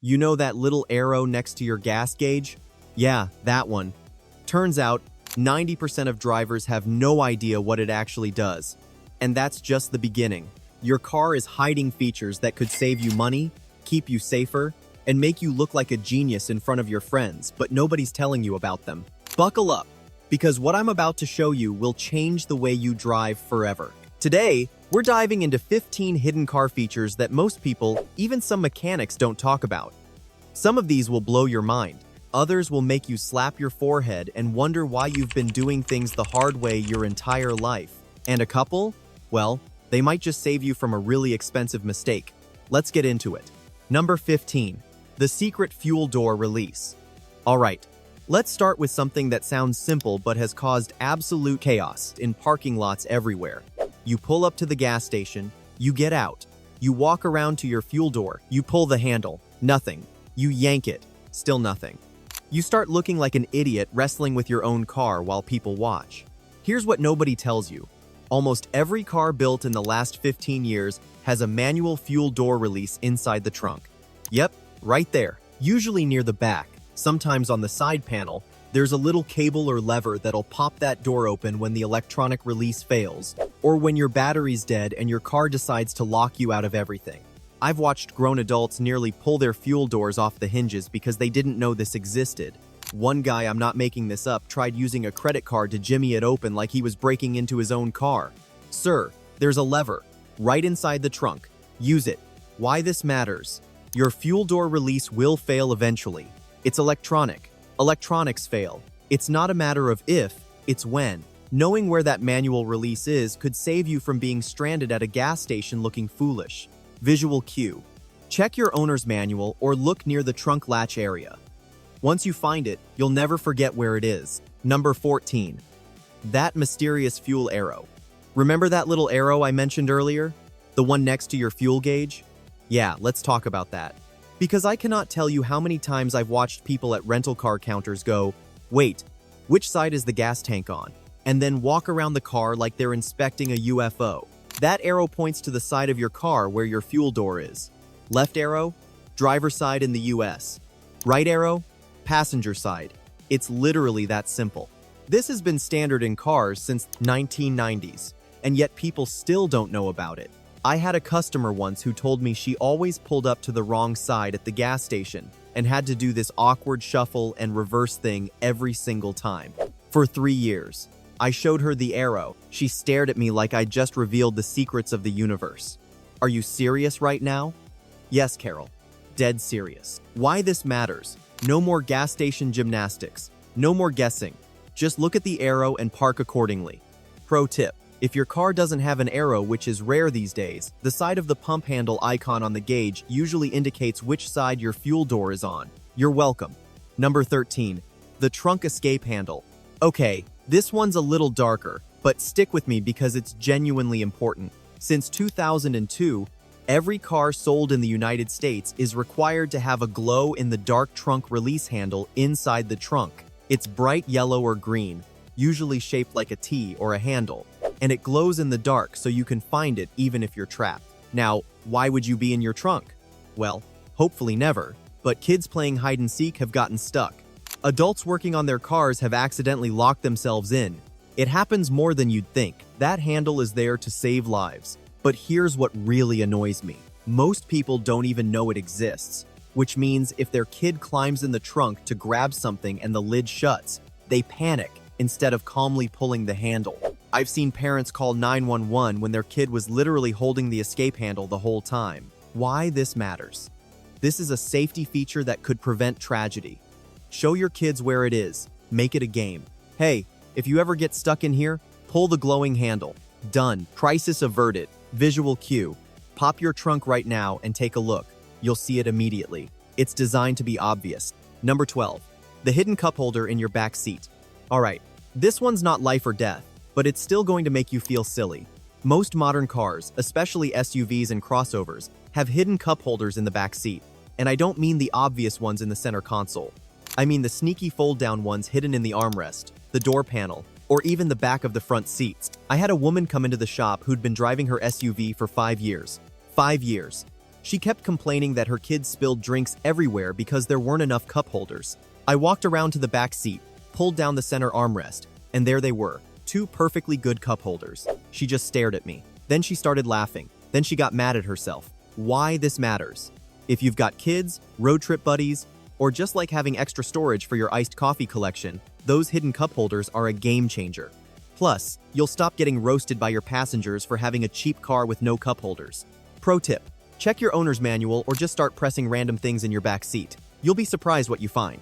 You know that little arrow next to your gas gauge? Yeah, that one. Turns out, 90% of drivers have no idea what it actually does. And that's just the beginning. Your car is hiding features that could save you money, keep you safer, and make you look like a genius in front of your friends, but nobody's telling you about them. Buckle up, because what I'm about to show you will change the way you drive forever. Today, we're diving into 15 hidden car features that most people, even some mechanics, don't talk about. Some of these will blow your mind. Others will make you slap your forehead and wonder why you've been doing things the hard way your entire life. And a couple? Well, they might just save you from a really expensive mistake. Let's get into it. Number 15. The secret fuel door release. Alright, let's start with something that sounds simple but has caused absolute chaos in parking lots everywhere. You pull up to the gas station, you get out, you walk around to your fuel door, you pull the handle, nothing. You yank it, still nothing. You start looking like an idiot wrestling with your own car while people watch. Here's what nobody tells you. Almost every car built in the last 15 years has a manual fuel door release inside the trunk. Yep, right there, usually near the back, sometimes on the side panel. There's a little cable or lever that'll pop that door open when the electronic release fails, or when your battery's dead and your car decides to lock you out of everything. I've watched grown adults nearly pull their fuel doors off the hinges because they didn't know this existed. One guy, I'm not making this up, tried using a credit card to jimmy it open like he was breaking into his own car. Sir, there's a lever right inside the trunk. Use it. Why this matters? Your fuel door release will fail eventually. It's electronic. Electronics fail. It's not a matter of if, it's when. Knowing where that manual release is could save you from being stranded at a gas station looking foolish. Visual cue. Check your owner's manual or look near the trunk latch area. Once you find it, you'll never forget where it is. Number 14. That mysterious fuel arrow. Remember that little arrow I mentioned earlier? The one next to your fuel gauge? Yeah, let's talk about that. Because I cannot tell you how many times I've watched people at rental car counters go, "Wait, which side is the gas tank on?" and then walk around the car like they're inspecting a UFO. That arrow points to the side of your car where your fuel door is. Left arrow, driver side in the US. Right arrow, passenger side. It's literally that simple. This has been standard in cars since 1990s, and yet people still don't know about it. I had a customer once who told me she always pulled up to the wrong side at the gas station and had to do this awkward shuffle and reverse thing every single time. For 3 years. I showed her the arrow. She stared at me like I just revealed the secrets of the universe. Are you serious right now? Yes, Carol. Dead serious. Why this matters? No more gas station gymnastics. No more guessing. Just look at the arrow and park accordingly. Pro tip. If your car doesn't have an arrow, which is rare these days, the side of the pump handle icon on the gauge usually indicates which side your fuel door is on. You're welcome. Number 13. The trunk escape handle. Okay, this one's a little darker, but stick with me because it's genuinely important. Since 2002, every car sold in the United States is required to have a glow-in-the-dark trunk release handle inside the trunk. It's bright yellow or green, usually shaped like a T or a handle, and it glows in the dark so you can find it even if you're trapped. Now, why would you be in your trunk? Well, hopefully never, but kids playing hide and seek have gotten stuck. Adults working on their cars have accidentally locked themselves in. It happens more than you'd think. That handle is there to save lives. But here's what really annoys me. Most people don't even know it exists, which means if their kid climbs in the trunk to grab something and the lid shuts, they panic instead of calmly pulling the handle. I've seen parents call 911 when their kid was literally holding the escape handle the whole time. Why this matters? This is a safety feature that could prevent tragedy. Show your kids where it is. Make it a game. Hey, if you ever get stuck in here, pull the glowing handle. Done. Crisis averted. Visual cue. Pop your trunk right now and take a look. You'll see it immediately. It's designed to be obvious. Number 12. The hidden cup holder in your back seat. Alright, this one's not life or death, but it's still going to make you feel silly. Most modern cars, especially SUVs and crossovers, have hidden cup holders in the back seat. And I don't mean the obvious ones in the center console. I mean the sneaky fold-down ones hidden in the armrest, the door panel, or even the back of the front seats. I had a woman come into the shop who'd been driving her SUV for 5 years. 5 years. She kept complaining that her kids spilled drinks everywhere because there weren't enough cup holders. I walked around to the back seat, pulled down the center armrest, and there they were, 2 perfectly good cup holders. She just stared at me. Then she started laughing. Then she got mad at herself. Why this matters? If you've got kids, road trip buddies, or just like having extra storage for your iced coffee collection, those hidden cup holders are a game changer. Plus, you'll stop getting roasted by your passengers for having a cheap car with no cup holders. Pro tip: check your owner's manual or just start pressing random things in your back seat. You'll be surprised what you find.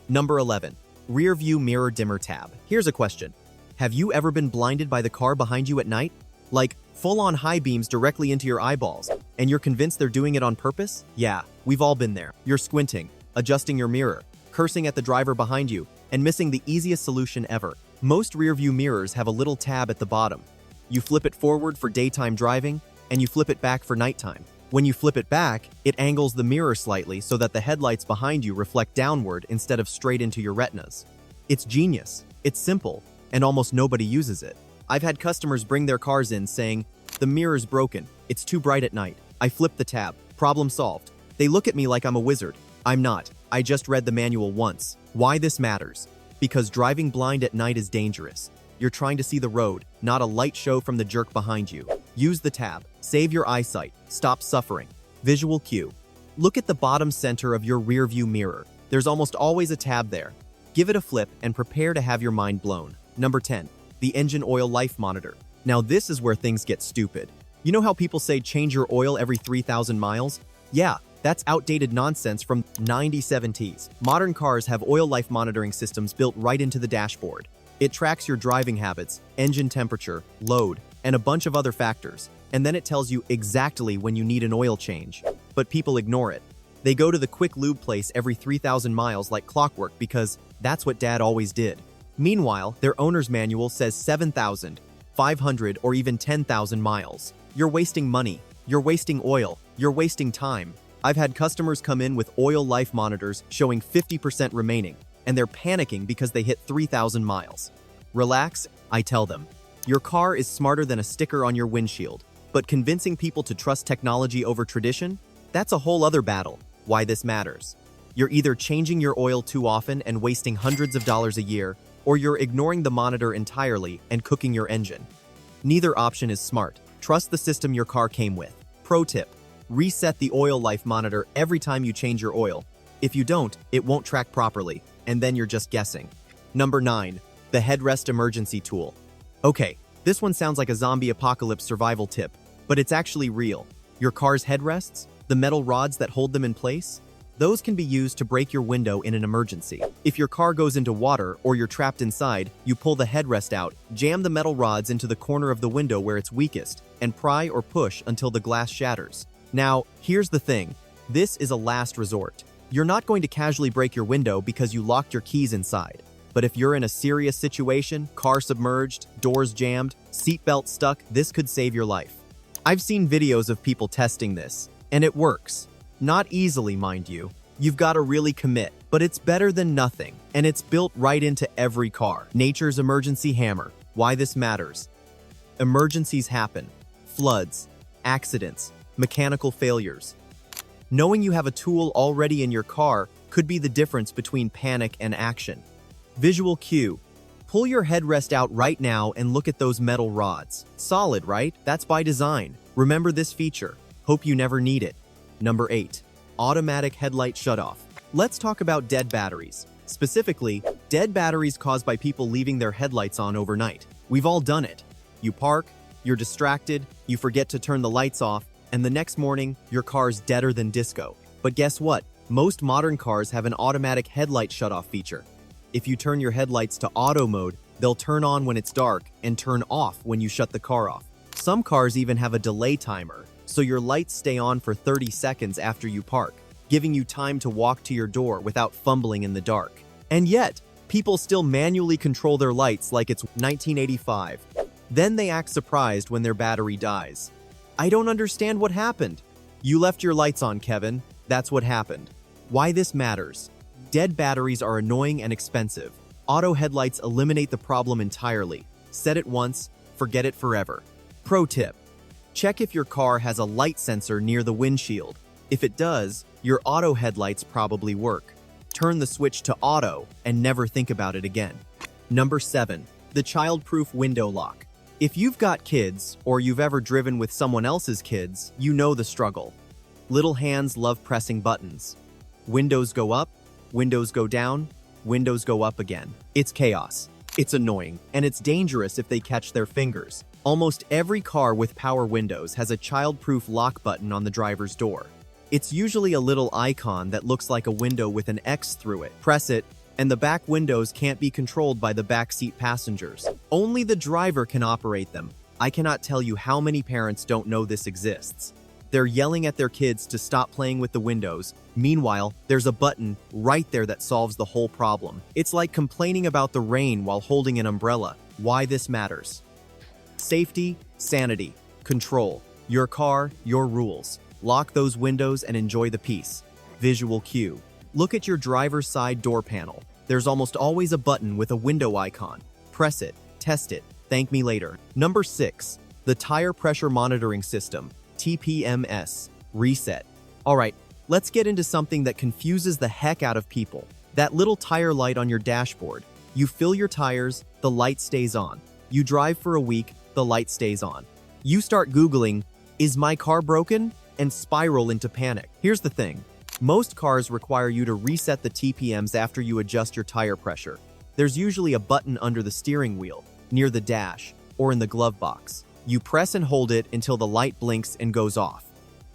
Number 11. Rearview mirror dimmer tab. Here's a question. Have you ever been blinded by the car behind you at night? Like, full-on high beams directly into your eyeballs, and you're convinced they're doing it on purpose? Yeah, we've all been there. You're squinting, adjusting your mirror, cursing at the driver behind you, and missing the easiest solution ever. Most rearview mirrors have a little tab at the bottom. You flip it forward for daytime driving, and you flip it back for nighttime. When you flip it back, it angles the mirror slightly so that the headlights behind you reflect downward instead of straight into your retinas. It's genius, it's simple, and almost nobody uses it. I've had customers bring their cars in saying, "The mirror's broken, it's too bright at night." I flip the tab, problem solved. They look at me like I'm a wizard. I'm not, I just read the manual once. Why this matters? Because driving blind at night is dangerous. You're trying to see the road, not a light show from the jerk behind you. Use the tab, save your eyesight, stop suffering. Visual cue. Look at the bottom center of your rearview mirror. There's almost always a tab there. Give it a flip and prepare to have your mind blown. Number 10. The engine oil life monitor. Now this is where things get stupid. You know how people say change your oil every 3,000 miles? Yeah, that's outdated nonsense from 1970s. Modern cars have oil life monitoring systems built right into the dashboard. It tracks your driving habits, engine temperature, load, and a bunch of other factors, and then it tells you exactly when you need an oil change. But people ignore it. They go to the quick lube place every 3,000 miles like clockwork because that's what Dad always did. Meanwhile, their owner's manual says 7,000, 500, or even 10,000 miles. You're wasting money, you're wasting oil, you're wasting time. I've had customers come in with oil life monitors showing 50% remaining, and they're panicking because they hit 3,000 miles. Relax, I tell them. Your car is smarter than a sticker on your windshield, but convincing people to trust technology over tradition? That's a whole other battle. Why this matters. You're either changing your oil too often and wasting hundreds of dollars a year, or you're ignoring the monitor entirely and cooking your engine. Neither option is smart. Trust the system your car came with. Pro tip: reset the oil life monitor every time you change your oil. If you don't, it won't track properly, and then you're just guessing. Number 9. The Headrest emergency tool. Okay, this one sounds like a zombie apocalypse survival tip, but it's actually real. Your car's headrests, the metal rods that hold them in place, those can be used to break your window in an emergency. If your car goes into water or you're trapped inside, you pull the headrest out, jam the metal rods into the corner of the window where it's weakest, and pry or push until the glass shatters. Now, here's the thing. This is a last resort. You're not going to casually break your window because you locked your keys inside. But if you're in a serious situation, car submerged, doors jammed, seatbelt stuck, this could save your life. I've seen videos of people testing this, and it works. Not easily, mind you. You've got to really commit, but it's better than nothing, and it's built right into every car. Nature's emergency hammer. Why this matters. Emergencies happen. Floods, accidents, mechanical failures. Knowing you have a tool already in your car could be the difference between panic and action. Visual cue. Pull your headrest out right now and look at those metal rods. Solid, right? That's by design. Remember this feature. Hope you never need it. Number 8. Automatic headlight shut-off. Let's talk about dead batteries. Specifically, dead batteries caused by people leaving their headlights on overnight. We've all done it. You park, you're distracted, you forget to turn the lights off, and the next morning, your car's deader than disco. But guess what? Most modern cars have an automatic headlight shut-off feature. If you turn your headlights to auto mode, they'll turn on when it's dark and turn off when you shut the car off. Some cars even have a delay timer, so your lights stay on for 30 seconds after you park, giving you time to walk to your door without fumbling in the dark. And yet, people still manually control their lights like it's 1985. Then they act surprised when their battery dies. I don't understand what happened. You left your lights on, Kevin. That's what happened. Why this matters. Dead batteries are annoying and expensive. Auto headlights eliminate the problem entirely. Set it once, forget it forever. Pro tip. Check if your car has a light sensor near the windshield. If it does, your auto headlights probably work. Turn the switch to auto and never think about it again. Number 7. The childproof window lock. If you've got kids, or you've ever driven with someone else's kids, you know the struggle. Little hands love pressing buttons. Windows go up, windows go down, windows go up again. It's chaos. It's annoying, and it's dangerous if they catch their fingers. Almost every car with power windows has a childproof lock button on the driver's door. It's usually a little icon that looks like a window with an X through it. Press it, and the back windows can't be controlled by the backseat passengers. Only the driver can operate them. I cannot tell you how many parents don't know this exists. They're yelling at their kids to stop playing with the windows. Meanwhile, there's a button right there that solves the whole problem. It's like complaining about the rain while holding an umbrella. Why this matters. Safety, sanity, control. Your car, your rules. Lock those windows and enjoy the peace. Visual cue. Look at your driver's side door panel. There's almost always a button with a window icon. Press it, test it, thank me later. Number 6. The tire pressure monitoring system, TPMS, reset. Alright, let's get into something that confuses the heck out of people. That little tire light on your dashboard. You fill your tires, the light stays on. You drive for a week, the light stays on. You start Googling, "Is my car broken?" and spiral into panic. Here's the thing. Most cars require you to reset the TPMs after you adjust your tire pressure. There's usually a button under the steering wheel, near the dash, or in the glove box. You press and hold it until the light blinks and goes off.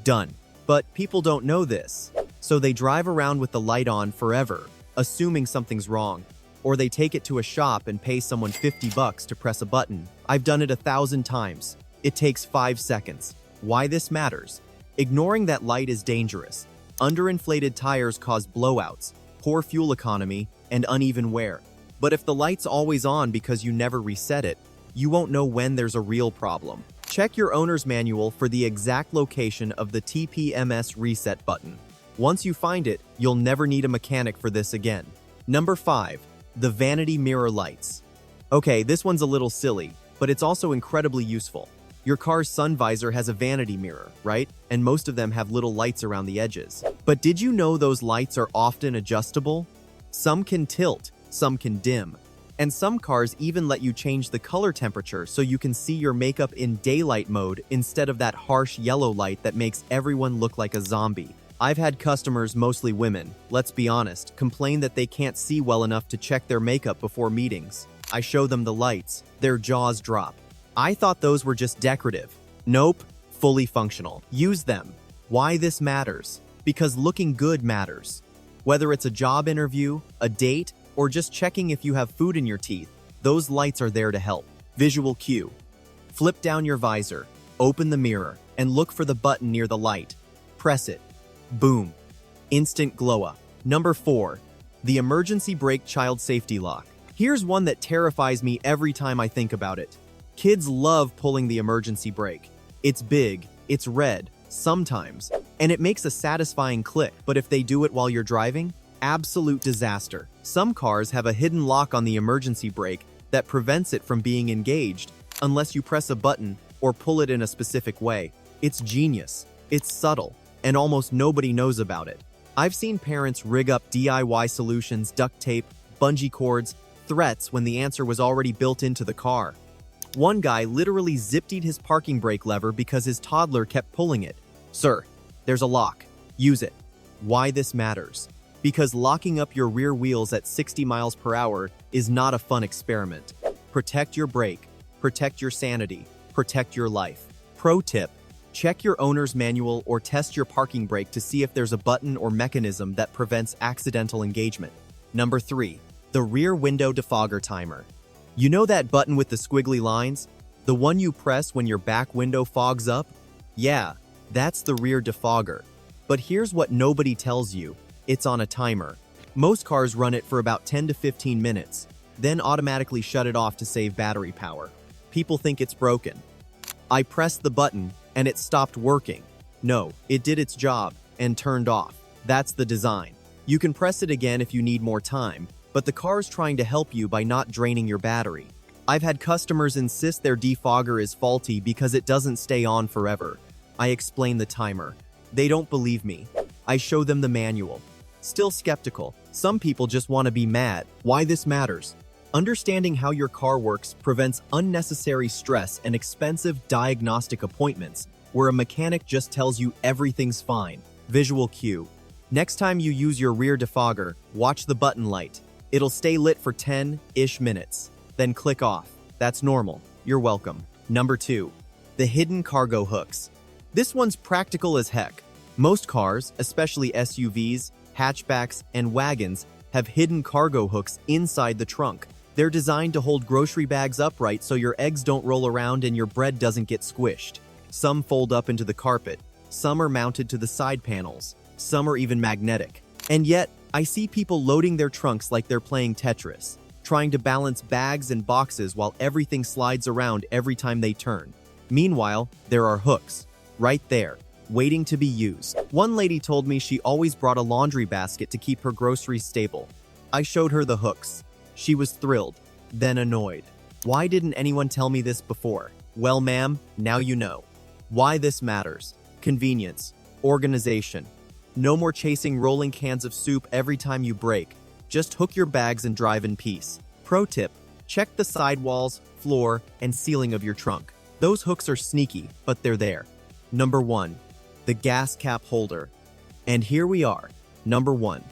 Done. But people don't know this, so they drive around with the light on forever, assuming something's wrong. Or they take it to a shop and pay someone $50 to press a button. I've done it 1,000 times. It takes 5 seconds. Why this matters? Ignoring that light is dangerous. Underinflated tires cause blowouts, poor fuel economy, and uneven wear. But if the light's always on because you never reset it, you won't know when there's a real problem. Check your owner's manual for the exact location of the TPMS reset button. Once you find it, you'll never need a mechanic for this again. Number 5. The Vanity mirror lights. Okay, this one's a little silly, but it's also incredibly useful. Your car's sun visor has a vanity mirror, right? And most of them have little lights around the edges. But did you know those lights are often adjustable? Some can tilt, some can dim. And some cars even let you change the color temperature so you can see your makeup in daylight mode instead of that harsh yellow light that makes everyone look like a zombie. I've had customers, mostly women, let's be honest, complain that they can't see well enough to check their makeup before meetings. I show them the lights, their jaws drop. I thought those were just decorative. Nope, fully functional. Use them. Why this matters? Because looking good matters. Whether it's a job interview, a date, or just checking if you have food in your teeth, those lights are there to help. Visual cue. Flip down your visor, open the mirror, and look for the button near the light. Press it. Boom. Instant glow up. Number 4. The emergency brake child safety lock. Here's one that terrifies me every time I think about it. Kids love pulling the emergency brake. It's big, it's red, sometimes, and it makes a satisfying click, but if they do it while you're driving, absolute disaster. Some cars have a hidden lock on the emergency brake that prevents it from being engaged unless you press a button or pull it in a specific way. It's genius, it's subtle, and almost nobody knows about it. I've seen parents rig up DIY solutions, duct tape, bungee cords, threats when the answer was already built into the car. One guy literally zipped his parking brake lever because his toddler kept pulling it. Sir, there's a lock. Use it. Why this matters? Because locking up your rear wheels at 60 miles per hour is not a fun experiment. Protect your brake, protect your sanity, protect your life. Pro tip, check your owner's manual or test your parking brake to see if there's a button or mechanism that prevents accidental engagement. Number 3. The rear window defogger timer. You know that button with the squiggly lines? The one you press when your back window fogs up? Yeah, that's the rear defogger. But here's what nobody tells you. It's on a timer. Most cars run it for about 10 to 15 minutes, then automatically shut it off to save battery power. People think it's broken. I pressed the button and it stopped working. No, it did its job and turned off. That's the design. You can press it again if you need more time, but the car's trying to help you by not draining your battery. I've had customers insist their defogger is faulty because it doesn't stay on forever. I explain the timer. They don't believe me. I show them the manual. Still skeptical. Some people just want to be mad. Why this matters? Understanding how your car works prevents unnecessary stress and expensive diagnostic appointments where a mechanic just tells you everything's fine. Visual cue. Next time you use your rear defogger, watch the button light. It'll stay lit for 10-ish minutes. Then click off. That's normal. You're welcome. Number 2. The hidden cargo hooks. This one's practical as heck. Most cars, especially SUVs, hatchbacks, and wagons, have hidden cargo hooks inside the trunk. They're designed to hold grocery bags upright so your eggs don't roll around and your bread doesn't get squished. Some fold up into the carpet. Some are mounted to the side panels. Some are even magnetic. And yet, I see people loading their trunks like they're playing Tetris, trying to balance bags and boxes while everything slides around every time they turn. Meanwhile, there are hooks, right there, waiting to be used. One lady told me she always brought a laundry basket to keep her groceries stable. I showed her the hooks. She was thrilled, then annoyed. Why didn't anyone tell me this before? Well, ma'am, now you know. Why this matters. Convenience. Organization. No more chasing rolling cans of soup every time you brake. Just hook your bags and drive in peace. Pro tip, check the sidewalls, floor, and ceiling of your trunk. Those hooks are sneaky, but they're there. Number 1. The gas cap holder. And here we are. Number 1.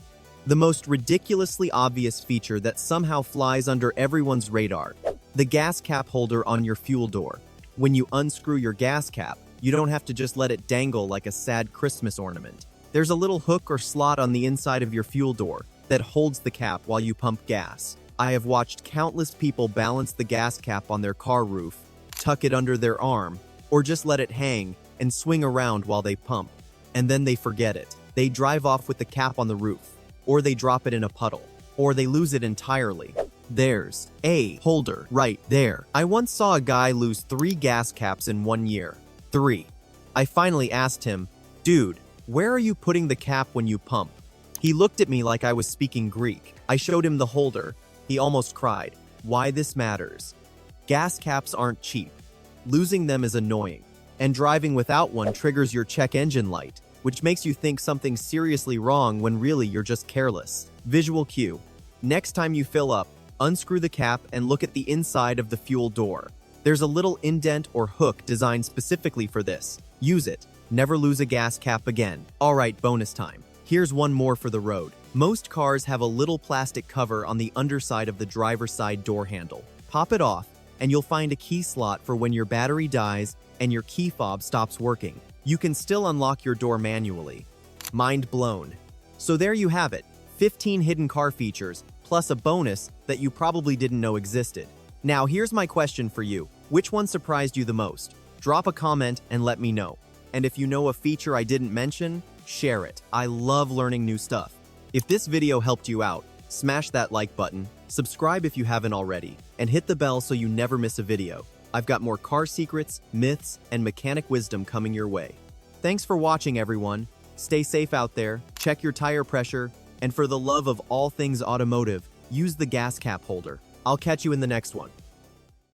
The most ridiculously obvious feature that somehow flies under everyone's radar. The gas cap holder on your fuel door. When you unscrew your gas cap, you don't have to just let it dangle like a sad Christmas ornament. There's a little hook or slot on the inside of your fuel door that holds the cap while you pump gas. I have watched countless people balance the gas cap on their car roof, tuck it under their arm, or just let it hang and swing around while they pump. And then they forget it. They drive off with the cap on the roof, or they drop it in a puddle, or they lose it entirely. There's a holder right there. I once saw a guy lose 3 gas caps in 1 year. 3. I finally asked him, "Dude, where are you putting the cap when you pump?" He looked at me like I was speaking Greek. I showed him the holder. He almost cried. Why this matters? Gas caps aren't cheap. Losing them is annoying. And driving without one triggers your check engine light, which makes you think something's seriously wrong when really you're just careless. Visual cue. Next time you fill up, unscrew the cap and look at the inside of the fuel door. There's a little indent or hook designed specifically for this. Use it. Never lose a gas cap again. Alright, bonus time. Here's one more for the road. Most cars have a little plastic cover on the underside of the driver's side door handle. Pop it off, and you'll find a key slot for when your battery dies and your key fob stops working. You can still unlock your door manually. Mind blown. So there you have it. 15 hidden car features, plus a bonus that you probably didn't know existed. Now here's my question for you. Which one surprised you the most? Drop a comment and let me know. And if you know a feature I didn't mention, share it. I love learning new stuff. If this video helped you out, smash that like button, subscribe if you haven't already, and hit the bell so you never miss a video. I've got more car secrets, myths, and mechanic wisdom coming your way. Thanks for watching, everyone. Stay safe out there, check your tire pressure, and for the love of all things automotive, use the gas cap holder. I'll catch you in the next one.